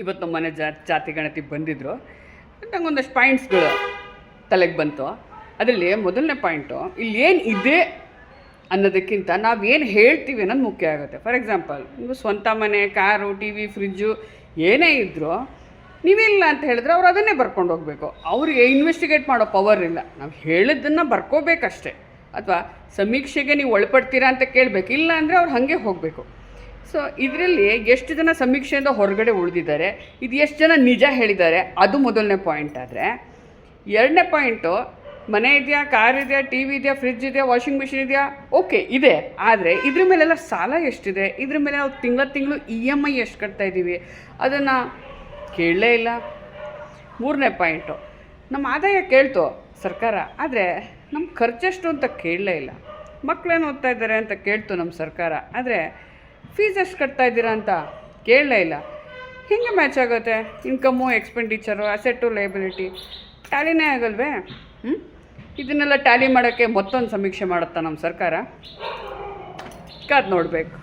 ಇವತ್ತು ನಮ್ಮ ಮನೆ ಜಾತಿ ಗಣತಿ ಬಂದಿದ್ದರು. ನಂಗೊಂದಷ್ಟು ಪಾಯಿಂಟ್ಸ್ಗಳು ತಲೆಗೆ ಬಂತು. ಅದರಲ್ಲಿ ಮೊದಲನೇ ಪಾಯಿಂಟು, ಇಲ್ಲಿ ಏನು ಇದೆ ಅನ್ನೋದಕ್ಕಿಂತ ನಾವೇನು ಹೇಳ್ತೀವಿ ಅನ್ನೋದು ಮುಖ್ಯ ಆಗುತ್ತೆ. ಫಾರ್ ಎಕ್ಸಾಂಪಲ್, ನೀವು ಸ್ವಂತ ಮನೆ, ಕಾರು, ಟಿ ವಿ, ಫ್ರಿಜ್ಜು ಏನೇ ಇದ್ದರೂ ನೀವಿಲ್ಲ ಅಂತ ಹೇಳಿದ್ರೆ ಅವ್ರು ಅದನ್ನೇ ಬರ್ಕೊಂಡು ಹೋಗಬೇಕು. ಅವ್ರಿಗೆ ಇನ್ವೆಸ್ಟಿಗೇಟ್ ಮಾಡೋ ಪವರ್ ಇಲ್ಲ. ನಾವು ಹೇಳಿದ್ದನ್ನು ಬರ್ಕೋಬೇಕಷ್ಟೆ. ಅಥವಾ ಸಮೀಕ್ಷೆಗೆ ನೀವು ಒಳಪಡ್ತೀರಾ ಅಂತ ಕೇಳಬೇಕು. ಇಲ್ಲ ಅಂದರೆ ಅವ್ರು ಹಾಗೆ ಹೋಗಬೇಕು. ಸೊ ಇದರಲ್ಲಿ ಎಷ್ಟು ಜನ ಸಮೀಕ್ಷೆಯಿಂದ ಹೊರಗಡೆ ಉಳಿದಿದ್ದಾರೆ, ಇದು ಎಷ್ಟು ಜನ ನಿಜ ಹೇಳಿದ್ದಾರೆ, ಅದು ಮೊದಲನೇ ಪಾಯಿಂಟ್. ಆದರೆ ಎರಡನೇ ಪಾಯಿಂಟು, ಮನೆ ಇದೆಯಾ, ಕಾರ್ ಇದೆಯಾ, ಟಿ ವಿ ಇದೆಯಾ, ಫ್ರಿಜ್ ಇದೆಯಾ, ವಾಷಿಂಗ್ ಮಿಷಿನ್ ಇದೆಯಾ, ಓಕೆ ಇದೆ. ಆದರೆ ಇದ್ರ ಮೇಲೆಲ್ಲ ಸಾಲ ಎಷ್ಟಿದೆ, ಇದ್ರ ಮೇಲೆ ನಾವು ತಿಂಗಳು EMI ಎಷ್ಟು ಕಟ್ತಾಯಿದ್ದೀವಿ ಅದನ್ನು ಕೇಳಲೇ ಇಲ್ಲ. ಮೂರನೇ ಪಾಯಿಂಟು, ನಮ್ಮ ಆದಾಯ ಕೇಳ್ತು ಸರ್ಕಾರ, ಆದರೆ ನಮ್ಮ ಖರ್ಚೆಷ್ಟು ಅಂತ ಕೇಳಲೇ ಇಲ್ಲ. ಮಕ್ಕಳೇನು ಓದ್ತಾ ಇದ್ದಾರೆ ಅಂತ ಕೇಳ್ತು ನಮ್ಮ ಸರ್ಕಾರ, ಆದರೆ ಫೀಸ್ ಎಷ್ಟು ಕಟ್ತಾಯಿದ್ದೀರಾ ಅಂತ ಕೇಳಲೇ ಇಲ್ಲ. ಹೇಗೆ ಮ್ಯಾಚ್ ಆಗುತ್ತೆ? ಇನ್ಕಮ್ಮು, ಎಕ್ಸ್ಪೆಂಡಿಚರು, ಅಸೆಟ್ಟು, ಲಯಬಿಲಿಟಿ ಟ್ಯಾಲಿನೇ ಆಗಲ್ವೇ? ಇದನ್ನೆಲ್ಲ ಟ್ಯಾಲಿ ಮಾಡೋಕ್ಕೆ ಮತ್ತೊಂದು ಸಮೀಕ್ಷೆ ಮಾಡುತ್ತಾ ನಮ್ಮ ಸರ್ಕಾರ? ಕಾದು ನೋಡಬೇಕು.